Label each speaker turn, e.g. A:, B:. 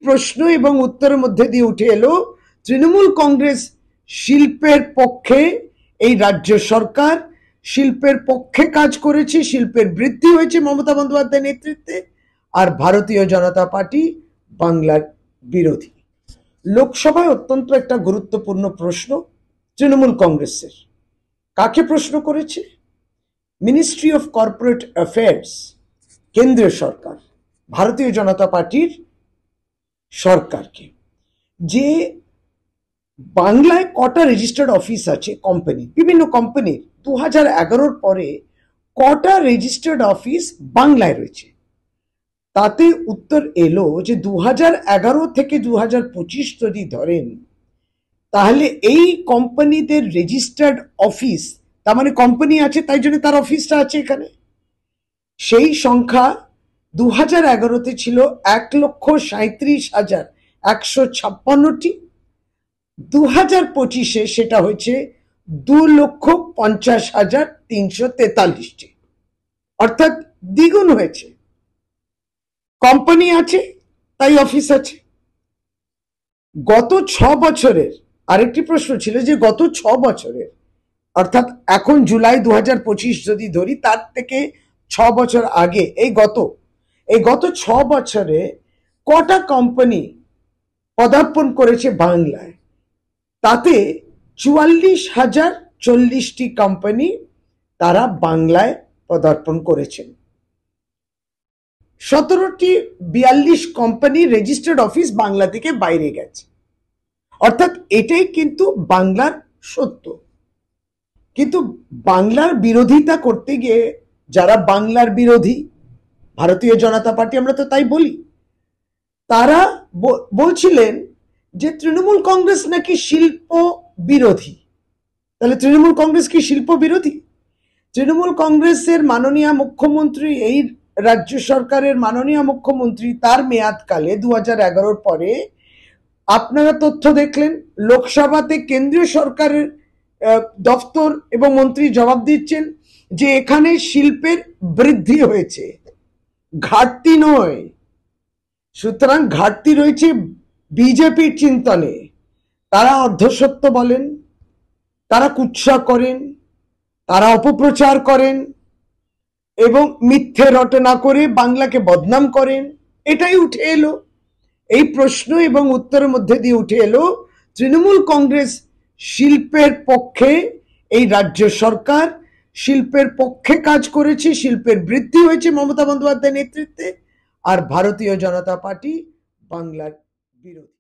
A: প্রশ্ন এবং উত্তরের মধ্যে দিয়ে উঠে এলো তৃণমূল কংগ্রেস শিল্পের পক্ষে, এই রাজ্য সরকার শিল্পের পক্ষে কাজ করেছে, শিল্পের বৃদ্ধি হয়েছে মমতা বন্দ্যোপাধ্যায়ের নেতৃত্বে, আর ভারতীয় জনতা পার্টি বাংলার বিরোধী। লোকসভায় অত্যন্ত একটা গুরুত্বপূর্ণ প্রশ্ন তৃণমূল কংগ্রেসের। কাকে প্রশ্ন করেছে? মিনিস্ট্রি অফ কর্পোরেট অ্যাফেয়ার্স, কেন্দ্রীয় সরকার, ভারতীয় জনতা পার্টির সরকারকে, যে বাংলায় কটা রেজিস্টার্ড অফিস আছে কোম্পানি, বিভিন্ন কোম্পানির 2011 পরে কটা রেজিস্টার্ড অফিস বাংলায় রয়েছে। তাতে উত্তর এলো যে 2011 থেকে 2025 যদি ধরেন, তাহলে এই কোম্পানিদের রেজিস্টার্ড অফিস, তার মানে কোম্পানি আছে তাই জন্য তার অফিসটা আছে এখানে, সেই সংখ্যা 2011-তে ছিল 1,37,156টি, 2025-এ সেটা হয়েছে 2,50,343টি, অর্থাৎ দ্বিগুণ হয়েছে। কোম্পানি আছে তাই অফিস আছে। গত 6 বছরের আরেকটি প্রশ্ন ছিল যে গত 6 বছরের, অর্থাৎ এখন জুলাই 2025 যদি ধরি, তার থেকে 6 বছর আগে এই গত 6 বছরে কটা কোম্পানি পদার্পণ করেছে বাংলায়, তাতে 44,040টি কোম্পানি তারা বাংলায় পদার্পণ করেছেন। 17টি 42 কোম্পানি রেজিস্টার্ড অফিস বাংলা থেকে বাইরে গেছে। অর্থাৎ এটাই কিন্তু বাংলার সত্য। কিন্তু বাংলার বিরোধিতা করতে গিয়ে যারা বাংলার বিরোধী, ভারতীয় জনতা পার্টি আমরা তো তাই বলি, তারা বলছিলেন যে তৃণমূল কংগ্রেস নাকি শিল্প বিরোধী। তাহলে তৃণমূল কংগ্রেস কি শিল্প বিরোধী? তৃণমূল কংগ্রেসের মাননীয় মুখ্যমন্ত্রী, এই রাজ্য সরকারের মাননীয় মুখ্যমন্ত্রী, তার মেয়াদকালে 2011 পরে আপনারা তথ্য দেখলেন, লোকসভাতে কেন্দ্রীয় সরকারের দপ্তর এবং মন্ত্রী জবাব দিচ্ছেন যে এখানে শিল্পের বৃদ্ধি হয়েছে, ঘাটতি নয়। সুতরাং ঘাটতি রয়েছে বিজেপির চিন্তনে। তারা অর্ধসত্য বলেন, তারা কুৎসা করেন, তারা অপপ্রচার করেন এবং মিথ্যে রটনা করে বাংলাকে বদনাম করেন। এটাই উঠে এলো এই প্রশ্ন এবং উত্তরের মধ্যে দিয়ে উঠে এলো তৃণমূল কংগ্রেস শিল্পের পক্ষে, এই রাজ্য সরকার শিল্পের পক্ষে কাজ করেছে, শিল্পের বৃদ্ধি হয়েছে মমতা বন্দ্যোপাধ্যায়ের নেতৃত্বে, আর ভারতীয় জনতা পার্টি বাংলার বিরোধী।